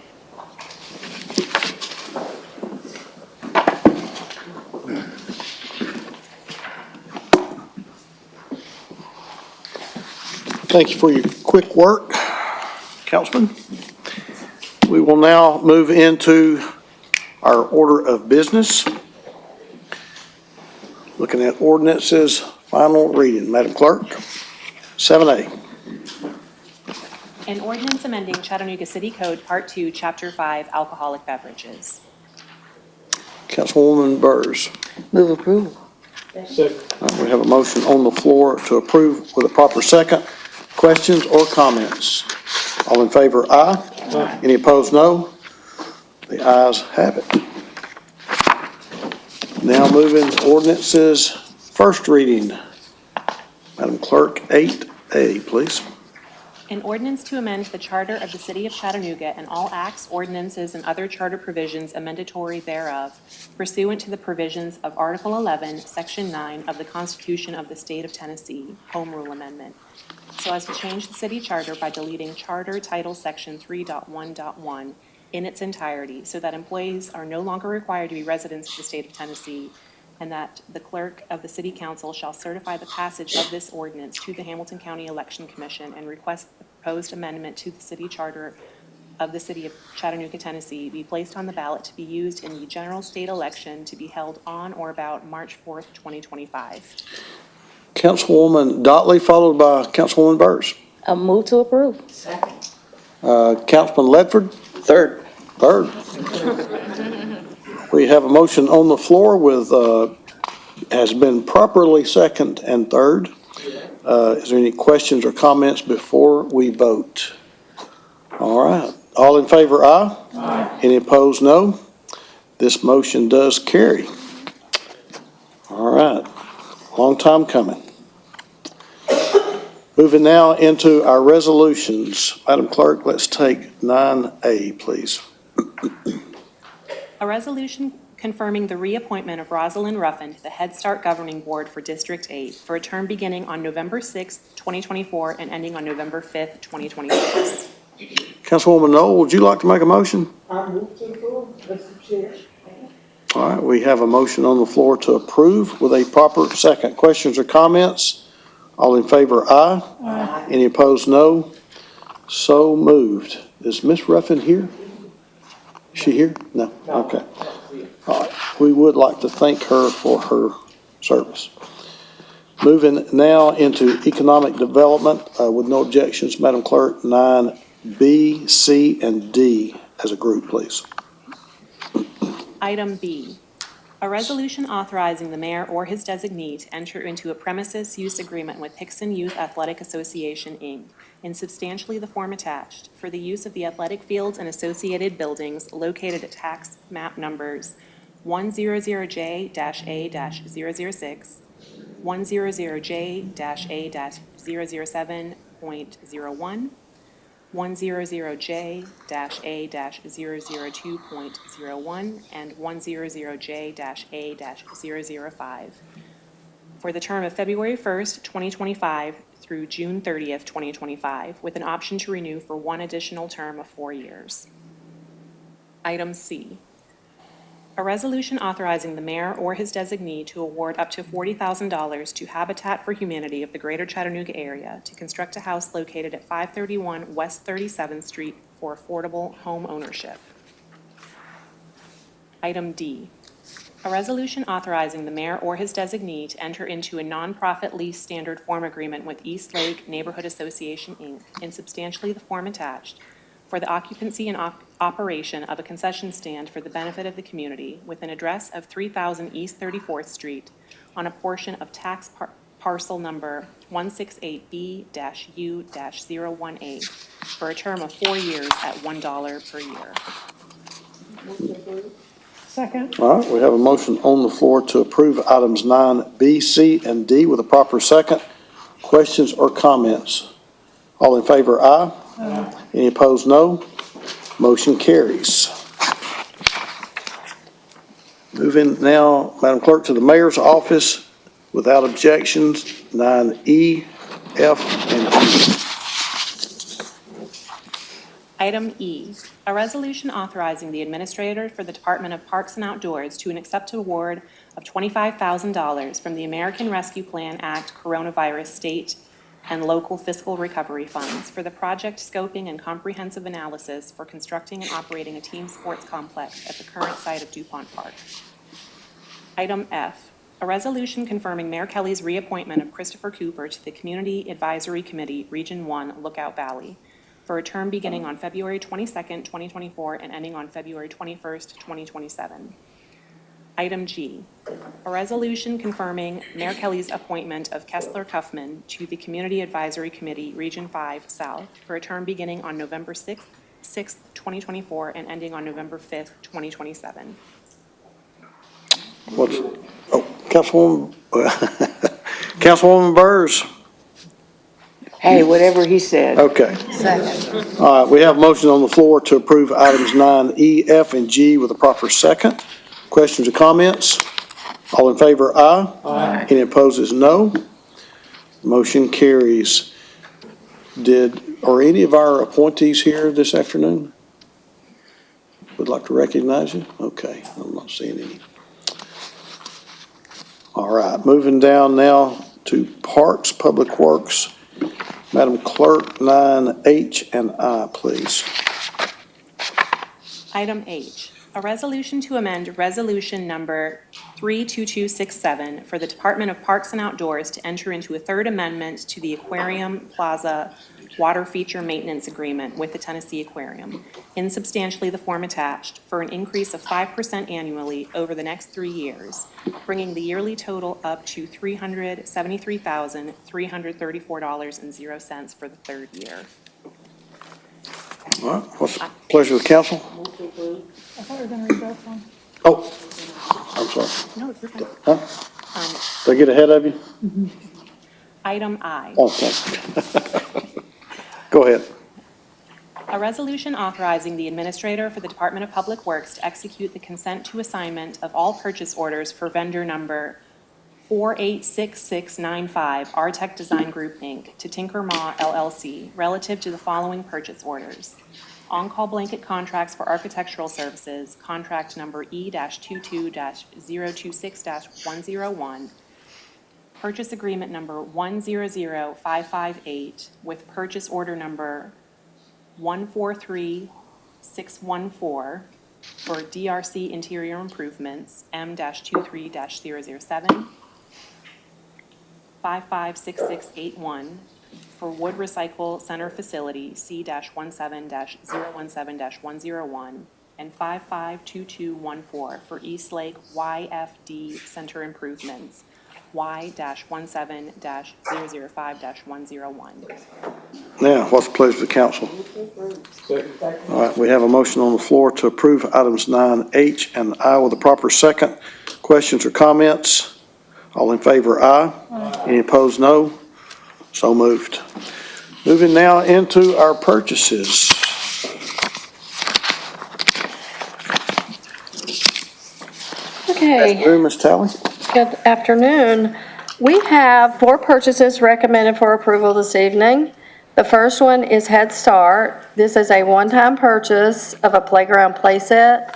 [SPEAKER 1] Thank you for your quick work, Councilman. We will now move into our order of business. Looking at ordinances, final reading. Madam Clerk, 7A.
[SPEAKER 4] An ordinance amending Chattanooga City Code, Part 2, Chapter 5, alcoholic beverages.
[SPEAKER 1] Councilwoman Burrs.
[SPEAKER 7] Move approval.
[SPEAKER 1] We have a motion on the floor to approve with a proper second. Questions or comments? All in favor, aye. Aye. Any opposed, no. The ayes have it. Now moving ordinances, first reading. Madam Clerk, 8A, please.
[SPEAKER 4] An ordinance to amend the charter of the city of Chattanooga and all acts, ordinances, and other charter provisions amendatory thereof pursuant to the provisions of Article 11, Section 9 of the Constitution of the State of Tennessee, Home Rule Amendment, so as to change the city charter by deleting Charter Title Section 3.1.1 in its entirety, so that employees are no longer required to be residents of the state of Tennessee, and that the clerk of the city council shall certify the passage of this ordinance to the Hamilton County Election Commission and request the proposed amendment to the city charter of the city of Chattanooga, Tennessee, be placed on the ballot to be used in the general state election to be held on or about March 4th, 2025.
[SPEAKER 1] Councilwoman Dotley, followed by Councilwoman Burrs.
[SPEAKER 7] A move to approve.
[SPEAKER 1] Councilman Ledford,
[SPEAKER 3] Third.
[SPEAKER 1] third. We have a motion on the floor with, has been properly second and third. Is there any questions or comments before we vote? All right. All in favor, aye. Aye. Any opposed, no. This motion does carry. All right. Long time coming. Moving now into our resolutions. Madam Clerk, let's take 9A, please.
[SPEAKER 4] A resolution confirming the reappointment of Rosalind Ruffin to the Head Start Governing Board for District 8 for a term beginning on November 6, 2024 and ending on November 5th, 2026.
[SPEAKER 1] Councilwoman Knoll, would you like to make a motion?
[SPEAKER 9] I move to approve, Mr. Chair.
[SPEAKER 1] All right, we have a motion on the floor to approve with a proper second. Questions or comments? All in favor, aye. Aye. Any opposed, no. So moved. Is Ms. Ruffin here? Is she here? No? Okay. All right. We would like to thank her for her service. Moving now into economic development, with no objections, Madam Clerk, 9B, C, and D as a group, please.
[SPEAKER 4] Item B, a resolution authorizing the mayor or his designee to enter into a premises use agreement with Hickson Youth Athletic Association, Inc., in substantially the form attached, for the use of the athletic fields and associated buildings located at tax map numbers 100J-A-006, 100J-A-007.01, 100J-A-002.01, and 100J-A-005 for the term of February 1st, 2025 through June 30th, 2025, with an option to renew for one additional term of 4 years. Item C. A resolution authorizing the mayor or his designee to award up to $40,000 to Habitat for Humanity of the Greater Chattanooga area to construct a house located at 531 West 37th Street for affordable home ownership. Item D, a resolution authorizing the mayor or his designee to enter into a nonprofit lease standard form agreement with East Lake Neighborhood Association, Inc., in substantially the form attached, for the occupancy and operation of a concession stand for the benefit of the community with an address of 3000 East 34th Street on a portion of tax parcel number 168B-U-018 for a term of 4 years at $1 per year.
[SPEAKER 6] Second.
[SPEAKER 1] All right, we have a motion on the floor to approve items 9B, C, and D with a proper second. Questions or comments? All in favor, aye. Aye. Any opposed, no. Motion carries. Moving now, Madam Clerk, to the mayor's office. Without objections, 9E, F, and G.
[SPEAKER 4] Item E, a resolution authorizing the administrator for the Department of Parks and Outdoors to accept an award of $25,000 from the American Rescue Plan Act Coronavirus State and Local Fiscal Recovery Funds for the project scoping and comprehensive analysis for constructing and operating a team sports complex at the current site of DuPont Park. Item F, a resolution confirming Mayor Kelly's reappointment of Christopher Cooper to the Community Advisory Committee, Region 1, Lookout Valley, for a term beginning on February 22nd, 2024, and ending on February 21st, 2027. Item G, a resolution confirming Mayor Kelly's appointment of Kessler Kaufman to the Community Advisory Committee, Region 5 South, for a term beginning on November 6th, 2024, and ending on November 5th, 2027.
[SPEAKER 1] Councilwoman Burrs.
[SPEAKER 9] Hey, whatever he said.
[SPEAKER 1] Okay.
[SPEAKER 9] Second.
[SPEAKER 1] All right, we have a motion on the floor to approve items 9E, F, and G with a proper second. Questions or comments? All in favor, aye. Aye. Any opposed is no. Motion carries. Are any of our appointees here this afternoon? Would like to recognize you? Okay, I'm not seeing any. All right, moving down now to Parks, Public Works. Madam Clerk, 9H and I, please.
[SPEAKER 4] Item H, a resolution to amend Resolution Number 32267 for the Department of Parks and Outdoors to enter into a third amendment to the Aquarium Plaza Water Feature Maintenance Agreement with the Tennessee Aquarium, in substantially the form attached, for an increase of 5% annually over the next 3 years, bringing the yearly total up to $373,334.00 for the third year.
[SPEAKER 1] All right, what's the pleasure of the council?
[SPEAKER 6] I thought we were going to read both one.
[SPEAKER 1] Oh, I'm sorry.
[SPEAKER 4] No, you're fine.
[SPEAKER 1] Huh? Did I get ahead of you?
[SPEAKER 4] Item I.
[SPEAKER 1] Oh, thanks. Go ahead.
[SPEAKER 4] A resolution authorizing the administrator for the Department of Public Works to execute the consent to assignment of all purchase orders for vendor number 486695, Artec Design Group, Inc., to Tinker Ma LLC, relative to the following purchase orders. On-call blanket contracts for architectural services, contract number E-22-026-101, purchase agreement number 100558 with purchase order number 143614 for DRC Interior Improvements, M-23-007, 556681 for Wood Recycle Center Facility, C-17-017-101, and 552214 for East Lake YFD Center Improvements, Y-17-005-101.
[SPEAKER 1] Now, what's the pleasure of the council? All right, we have a motion on the floor to approve items 9H and I with a proper second. Questions or comments? All in favor, aye. Aye. Any opposed, no. So moved. Moving now into our purchases.
[SPEAKER 10] Okay.
[SPEAKER 1] Afternoon, Ms. Talley.
[SPEAKER 10] Good afternoon. We have 4 purchases recommended for approval this evening. The first one is Head Start. This is a one-time purchase of a playground playset.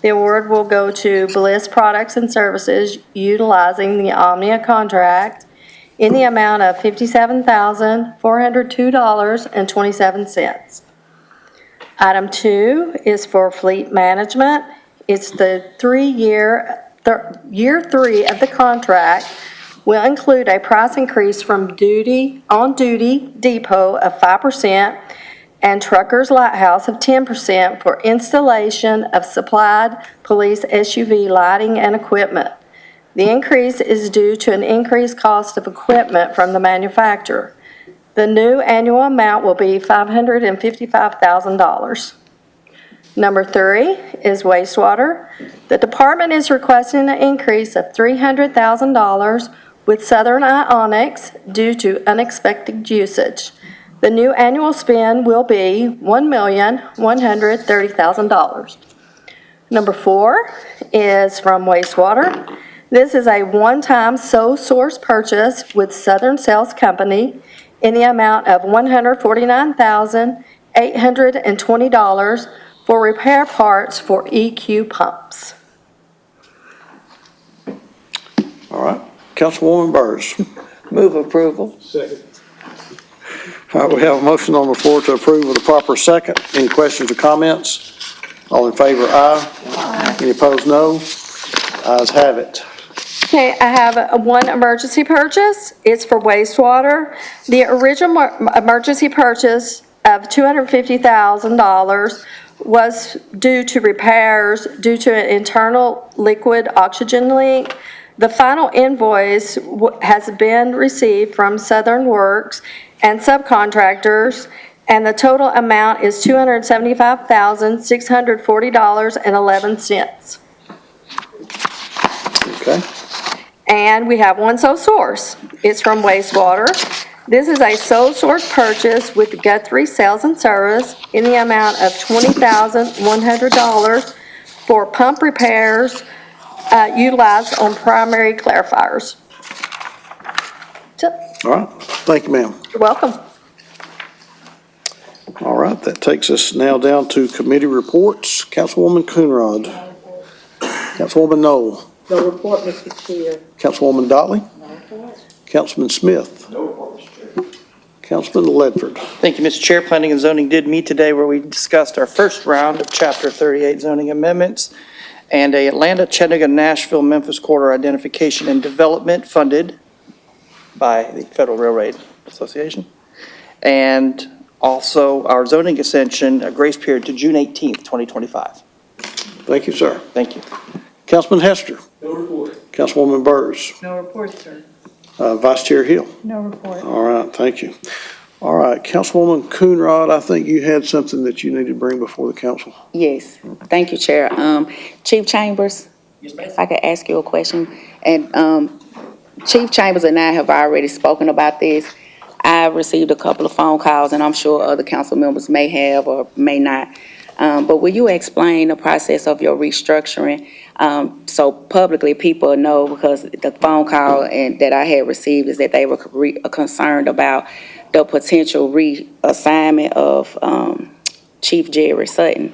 [SPEAKER 10] The award will go to Bliss Products and Services utilizing the Omnia contract in the amount of $57,402.27. Item 2 is for fleet management. It's the year 3 of the contract will include a price increase from on-duty depot of 5% and Truckers Lighthouse of 10% for installation of supplied police SUV lighting and equipment. The increase is due to an increased cost of equipment from the manufacturer. The new annual amount will be $555,000. Number 3 is wastewater. The department is requesting an increase of $300,000 with Southern Ionics due to unexpected usage. The new annual spend will be $1,130,000. Number 4 is from wastewater. This is a one-time sole source purchase with Southern Sales Company in the amount of $149,820 for repair parts for EQ pumps.
[SPEAKER 1] All right, Councilwoman Burrs.
[SPEAKER 9] Move approval.
[SPEAKER 1] All right, we have a motion on the floor to approve with a proper second. Any questions or comments? All in favor, aye. Any opposed, no. Ayes have it.
[SPEAKER 10] Okay, I have one emergency purchase. It's for wastewater. The original emergency purchase of $250,000 was due to repairs due to an internal liquid oxygen leak. The final invoice has been received from Southern Works and subcontractors, and the total amount is $275,640.11.
[SPEAKER 1] Okay.
[SPEAKER 10] And we have one sole source. It's from wastewater. This is a sole source purchase with Guthrie Sales and Service in the amount of $20,100 for pump repairs utilized on primary clarifiers.
[SPEAKER 1] All right, thank you, ma'am.
[SPEAKER 10] You're welcome.
[SPEAKER 1] All right, that takes us now down to committee reports. Councilwoman Coonrod. Councilwoman Knoll.
[SPEAKER 9] No report, Mr. Chair.
[SPEAKER 1] Councilwoman Dotley. Councilman Smith. Councilman Ledford.
[SPEAKER 3] Thank you, Mr. Chair. Planning and Zoning did meet today where we discussed our first round of Chapter 38 zoning amendments and a Atlanta, Chattanooga, Nashville, Memphis corridor identification and development funded by the Federal Railroad Association. And also our zoning extension, a grace period to June 18th, 2025.
[SPEAKER 1] Thank you, sir.
[SPEAKER 3] Thank you.
[SPEAKER 1] Councilman Hester.
[SPEAKER 2] No report.
[SPEAKER 1] Councilwoman Burrs.
[SPEAKER 9] No report, sir.
[SPEAKER 1] Vice Chair Hill.
[SPEAKER 9] No report.
[SPEAKER 1] All right, thank you. All right, Councilwoman Coonrod, I think you had something that you needed to bring before the council.
[SPEAKER 7] Yes, thank you, Chair. Chief Chambers, if I could ask you a question. And Chief Chambers and I have already spoken about this. I received a couple of phone calls, and I'm sure other council members may have or may not. But will you explain the process of your restructuring so publicly people know? Because the phone call that I had received is that they were concerned about the potential reassignment of Chief Jerry Sutton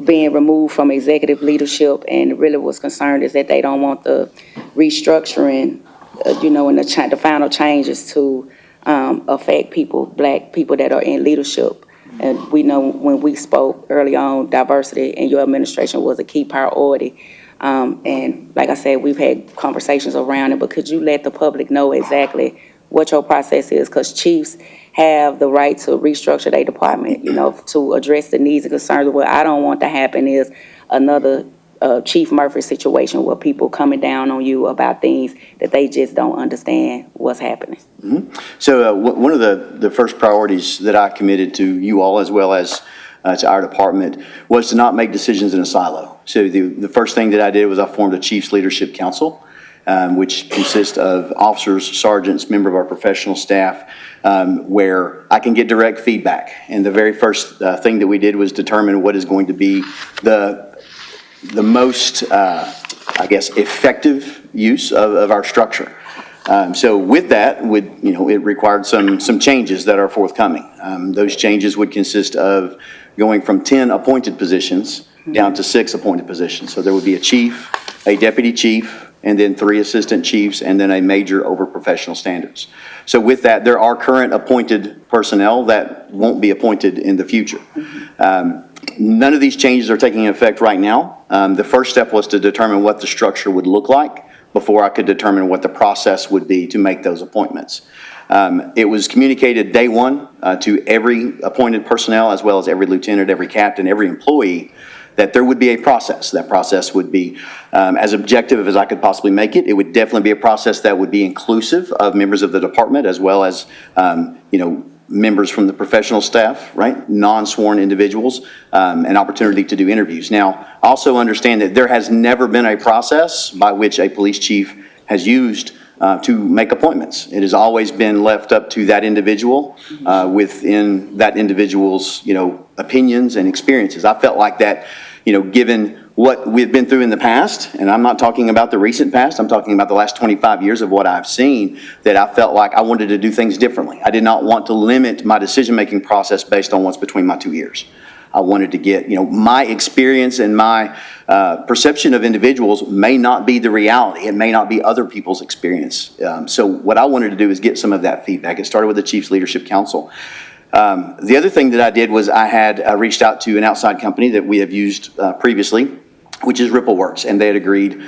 [SPEAKER 7] being removed from executive leadership, and really was concerned is that they don't want the restructuring, and the final changes to affect people, black people that are in leadership. And we know when we spoke early on, diversity in your administration was a key priority. And like I said, we've had conversations around it, but could you let the public know exactly what your process is? Because chiefs have the right to restructure their department, to address the needs and concerns. What I don't want to happen is another Chief Murphy situation where people coming down on you about things that they just don't understand what's happening.
[SPEAKER 11] Mm-hmm. So one of the first priorities that I committed to you all, as well as to our department, was to not make decisions in a silo. So the first thing that I did was I formed a Chiefs Leadership Council, which consists of officers, sergeants, member of our professional staff, where I can get direct feedback. And the very first thing that we did was determine what is going to be the most, effective use of our structure. So with that, it required some changes that are forthcoming. Those changes would consist of going from 10 appointed positions down to 6 appointed positions. So there would be a chief, a deputy chief, and then 3 assistant chiefs, and then a major over professional standards. So with that, there are current appointed personnel that won't be appointed in the future. None of these changes are taking effect right now. The first step was to determine what the structure would look like before I could determine what the process would be to make those appointments. It was communicated day one to every appointed personnel, as well as every lieutenant, every captain, every employee, that there would be a process. That process would be as objective as I could possibly make it. It would definitely be a process that would be inclusive of members of the department, as well as members from the professional staff, right? Non-sworn individuals, an opportunity to do interviews. Now, also understand that there has never been a process by which a police chief has used to make appointments. It has always been left up to that individual within that individual's, opinions and experiences. I felt like that, given what we've been through in the past, and I'm not talking about the recent past, I'm talking about the last 25 years of what I've seen, that I felt like I wanted to do things differently. I did not want to limit my decision-making process based on what's between my 2 ears. I wanted to get, my experience and my perception of individuals may not be the reality. It may not be other people's experience. So what I wanted to do is get some of that feedback. It started with the Chiefs Leadership Council. The other thing that I did was I had reached out to an outside company that we have used previously, which is RippleWorks, and they had agreed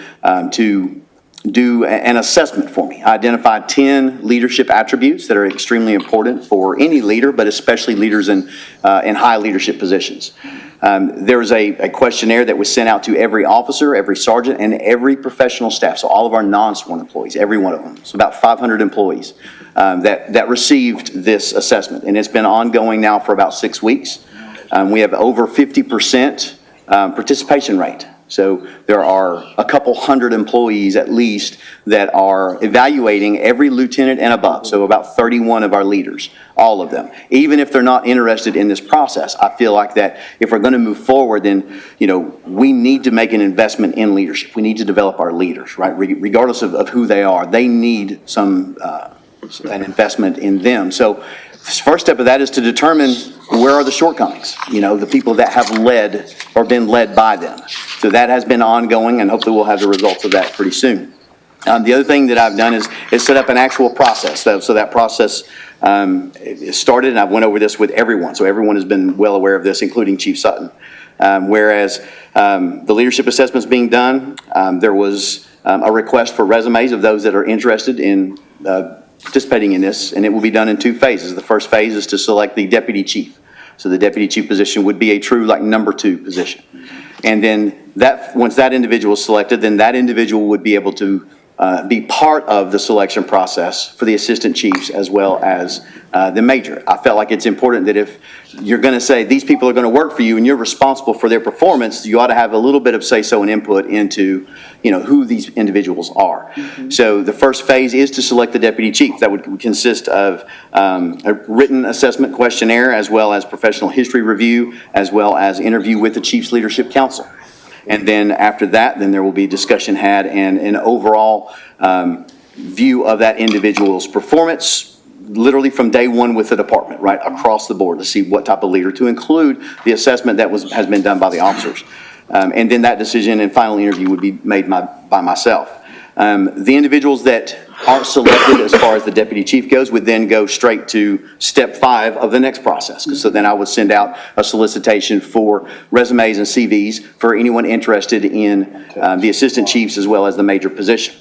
[SPEAKER 11] to do an assessment for me. I identified 10 leadership attributes that are extremely important for any leader, but especially leaders in high leadership positions. There was a questionnaire that was sent out to every officer, every sergeant, and every professional staff, so all of our non-sworn employees, every one of them. So about 500 employees that received this assessment, and it's been ongoing now for about 6 weeks. We have over 50% participation rate. So there are a couple hundred employees at least that are evaluating every lieutenant and above. So about 31 of our leaders, all of them. Even if they're not interested in this process, I feel like that if we're going to move forward, then, we need to make an investment in leadership. We need to develop our leaders, right? Regardless of who they are, they need an investment in them. So the first step of that is to determine where are the shortcomings, the people that have led or been led by them. So that has been ongoing, and hopefully we'll have the results of that pretty soon. The other thing that I've done is set up an actual process. So that process started, and I've went over this with everyone. So everyone has been well aware of this, including Chief Sutton. Whereas the leadership assessment's being done, there was a request for resumes of those that are interested in participating in this, and it will be done in 2 phases. The first phase is to select the deputy chief. So the deputy chief position would be a true number 2 position. And then once that individual is selected, then that individual would be able to be part of the selection process for the assistant chiefs as well as the major. I felt like it's important that if you're going to say these people are going to work for you and you're responsible for their performance, you ought to have a little bit of say-so and input into who these individuals are. Mm-hmm. So the first phase is to select the deputy chief. That would consist of a written assessment questionnaire, as well as professional history review, as well as interview with the Chiefs Leadership Council. And then after that, then there will be discussion had and an overall view of that individual's performance, literally from day one with the department, right, across the board, to see what type of leader, to include the assessment that has been done by the officers. And then that decision and final interview would be made by myself. The individuals that aren't selected as far as the deputy chief goes would then go straight to step 5 of the next process. So then I would send out a solicitation for resumes and CVs for anyone interested in the assistant chiefs as well as the major position.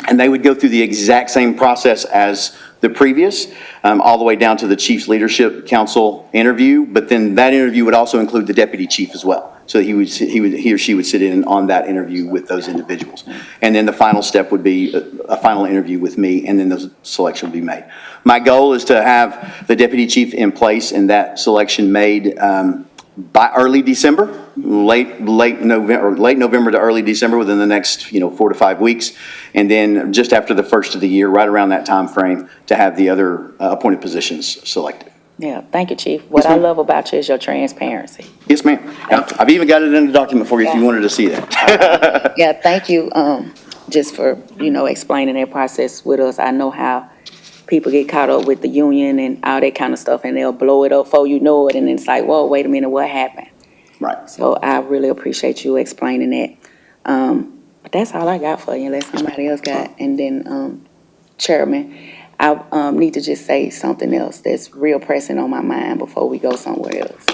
[SPEAKER 11] And they would go through the exact same process as the previous, all the way down to the Chiefs Leadership Council interview, but then that interview would also include the deputy chief as well. So he or she would sit in on that interview with those individuals. And then the final step would be a final interview with me, and then the selection would be made. My goal is to have the deputy chief in place and that selection made by early December, late November to early December, within the next 4 to 5 weeks, and then just after the first of the year, right around that time frame, to have the other appointed positions selected.
[SPEAKER 7] Yeah, thank you, Chief. What I love about you is your transparency.
[SPEAKER 11] Yes, ma'am. I've even got it in the document for you if you wanted to see that.
[SPEAKER 7] Yeah, thank you. just for, explaining that process with us. I know how people get caught up with the union and all that kind of stuff, and they'll blow it up before you know it, and it's like, whoa, wait a minute, what happened?
[SPEAKER 11] Right.
[SPEAKER 7] So I really appreciate you explaining that. But that's all I got for you, unless somebody else got. And then, Chairman, I need to just say something else that's real pressing on my mind before we go somewhere else,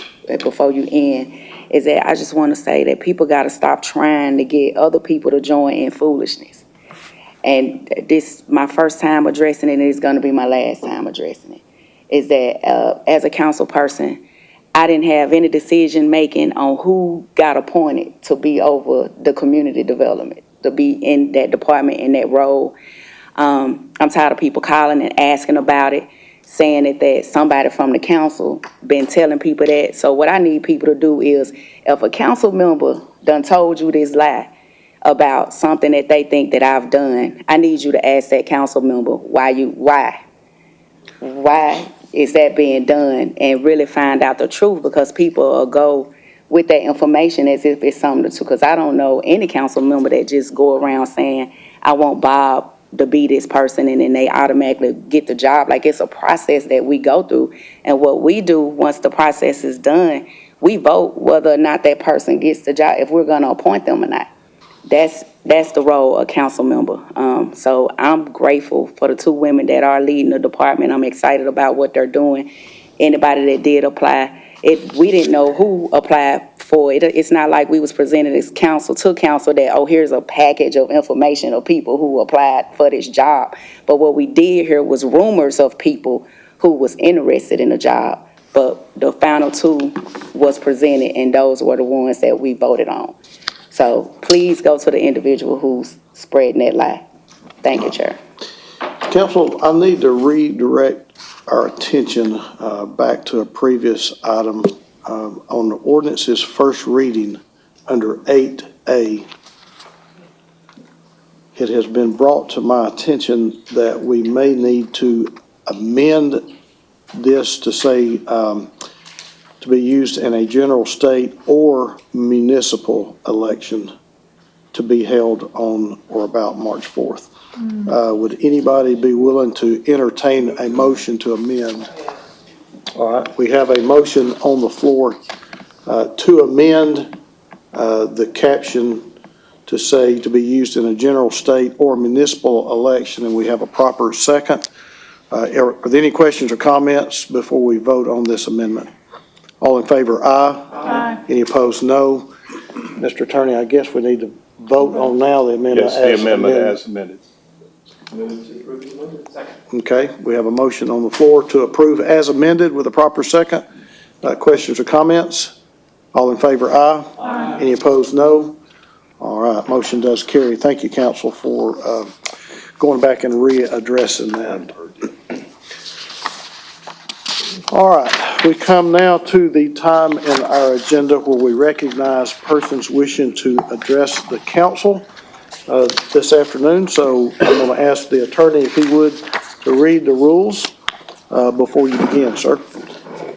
[SPEAKER 7] before you end, is that I just want to say that people got to stop trying to get other people to join in foolishness. And this, my first time addressing it, and it's going to be my last time addressing it, is that as a council person, I didn't have any decision-making on who got appointed to be over the community development, to be in that department, in that role. I'm tired of people calling and asking about it, saying that somebody from the council been telling people that. So what I need people to do is, if a council member done told you this lie about something that they think that I've done, I need you to ask that council member why is that being done, and really find out the truth, because people will go with that information as if it's something to, because I don't know any council member that just go around saying, I want Bob to be this person, and then they automatically get the job. Like, it's a process that we go through, and what we do once the process is done, we vote whether or not that person gets the job, if we're going to appoint them or not. That's the role of a council member. So I'm grateful for the two women that are leading the department. I'm excited about what they're doing. Anybody that did apply, we didn't know who applied for it. It's not like we was presented as council to council that, oh, here's a package of information of people who applied for this job. But what we did here was rumors of people who was interested in the job. But the final two was presented, and those were the ones that we voted on. So please go to the individual who's spreading that lie. Thank you, Chair.
[SPEAKER 1] Council, I need to redirect our attention back to a previous item on the ordinance's first reading under 8A. It has been brought to my attention that we may need to amend this to say to be used in a general state or municipal election to be held on or about March 4th. Would anybody be willing to entertain a motion to amend? All right, we have a motion on the floor to amend the caption to say to be used in a general state or municipal election, and we have a proper second. Are there any questions or comments before we vote on this amendment? All in favor, aye. Aye. Any opposed, no. Mr. Attorney, I guess we need to vote on now the amendment.
[SPEAKER 2] Yes, the amendment as amended.
[SPEAKER 1] Okay, we have a motion on the floor to approve as amended with a proper second. Questions or comments? All in favor, aye. Aye. Any opposed, no. All right, motion does carry. Thank you, council, for going back and readdressing that. All right, we come now to the time in our agenda where we recognize persons wishing to address the council this afternoon. So I'm going to ask the attorney if he would to read the rules before you begin, sir.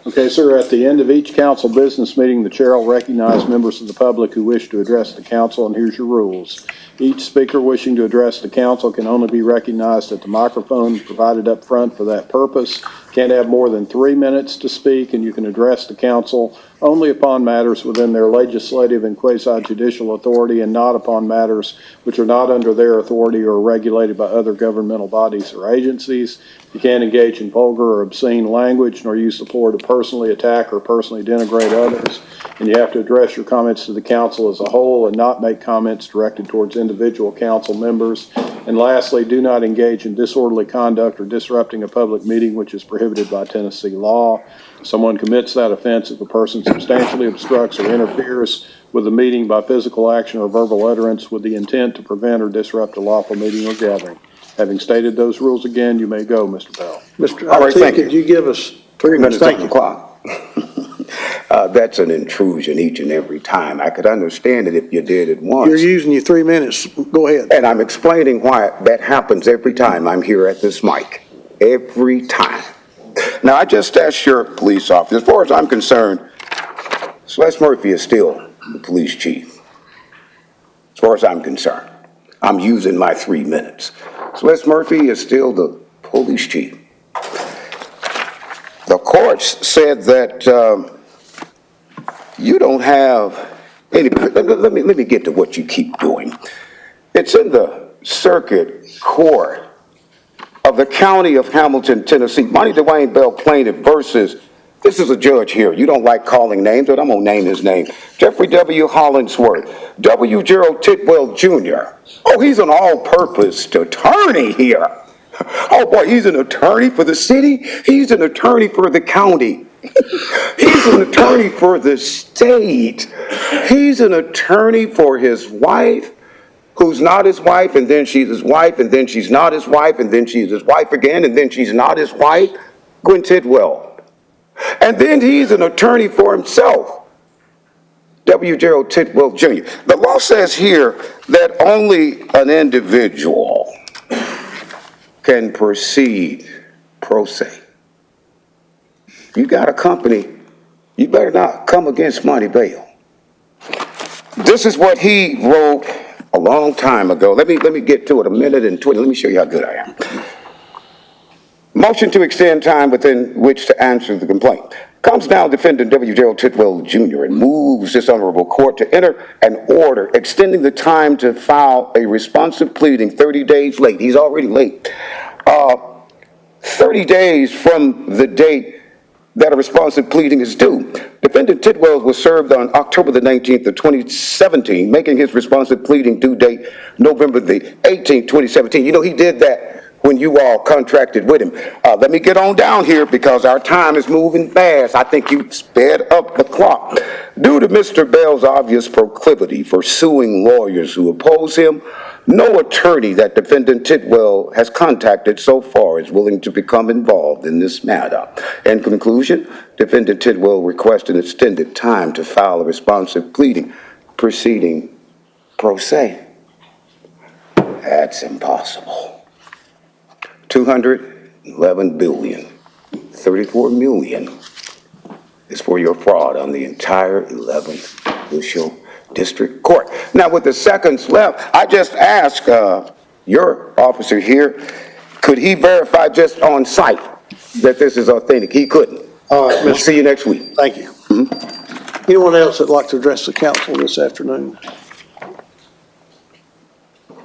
[SPEAKER 2] Okay, sir, at the end of each council business meeting, the chair will recognize members of the public who wish to address the council, and here's your rules. Each speaker wishing to address the council can only be recognized at the microphone provided up front for that purpose. Can't have more than 3 minutes to speak, and you can address the council only upon matters within their legislative and quasi-judicial authority, and not upon matters which are not under their authority or regulated by other governmental bodies or agencies. You can't engage in vulgar or obscene language, nor use the floor to personally attack or personally denigrate others. And you have to address your comments to the council as a whole and not make comments directed towards individual council members. And lastly, do not engage in disorderly conduct or disrupting a public meeting, which is prohibited by Tennessee law. If someone commits that offense, if a person substantially obstructs or interferes with the meeting by physical action or verbal utterance with the intent to prevent or disrupt a lawful meeting or gathering. Having stated those rules again, you may go, Mr. Bell.
[SPEAKER 1] Mr.
[SPEAKER 12] All right, thank you.
[SPEAKER 1] Could you give us
[SPEAKER 12] 3 minutes
[SPEAKER 1] Thank
[SPEAKER 12] on the
[SPEAKER 1] you.
[SPEAKER 12] clock. That's an intrusion each and every time. I could understand it if you did it once.
[SPEAKER 1] You're using your 3 minutes. Go ahead.
[SPEAKER 12] And I'm explaining why that happens every time I'm here at this mic. Every time. Now, I just asked your police officer, as far as I'm concerned, Celeste Murphy is still the police chief, as far as I'm concerned. I'm using my 3 minutes. So Les Murphy is still the police chief. The courts said that you don't have any, let me get to what you keep doing. It's in the circuit court of the county of Hamilton, Tennessee. Monty Dwayne Bell plaintiff versus, this is a judge here. You don't like calling names, but I'm going to name his name. Jeffrey W. Hollingsworth, W. Gerald Tidwell Jr. Oh, he's an all-purpose attorney here. Oh, boy, he's an attorney for the city. He's an attorney for the county. He's an attorney for the state. He's an attorney for his wife, who's not his wife, and then she's his wife, and then she's not his wife, and then she's his wife again, and then she's not his wife, Gwen Tidwell. And then he's an attorney for himself, W. Gerald Tidwell Jr. The law says here that only an individual can proceed pro se. You got a company, you better not come against Monty Bell. This is what he wrote a long time ago. Let me get to it, 1:20. Let me show you how good I am. Motion to extend time within which to answer the complaint. Comes now defendant W. Gerald Tidwell Jr. and moves this honorable court to enter an order extending the time to file a responsive pleading 30 days late. He's already late. 30 days from the date that a responsive pleading is due. Defendant Tidwell was served on October the 19th of 2017, making his responsive pleading due date November the 18th, 2017. You know, he did that when you all contracted with him. Let me get on down here because our time is moving fast. I think you sped up the clock. Due to Mr. Bell's obvious proclivity for suing lawyers who oppose him, no attorney that defendant Tidwell has contacted so far is willing to become involved in this matter. In conclusion, defendant Tidwell requests an extended time to file a responsive pleading proceeding pro se. That's impossible. 211 billion, 34 million is for your fraud on the entire 11th Judicial District Court. Now, with the seconds left, I just asked your officer here, could he verify just on site that this is authentic? He couldn't.
[SPEAKER 1] All right,
[SPEAKER 12] We'll see you next week.
[SPEAKER 1] Thank you. Anyone else that'd like to address the council this afternoon?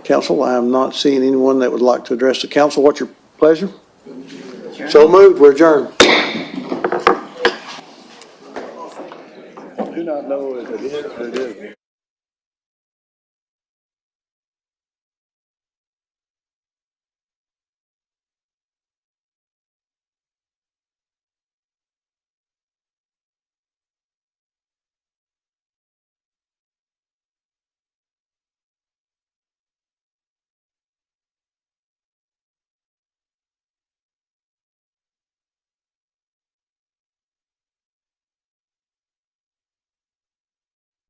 [SPEAKER 1] Council, I am not seeing anyone that would like to address the council. What's your pleasure? So moved, we're adjourned. Do not know if it is or it isn't.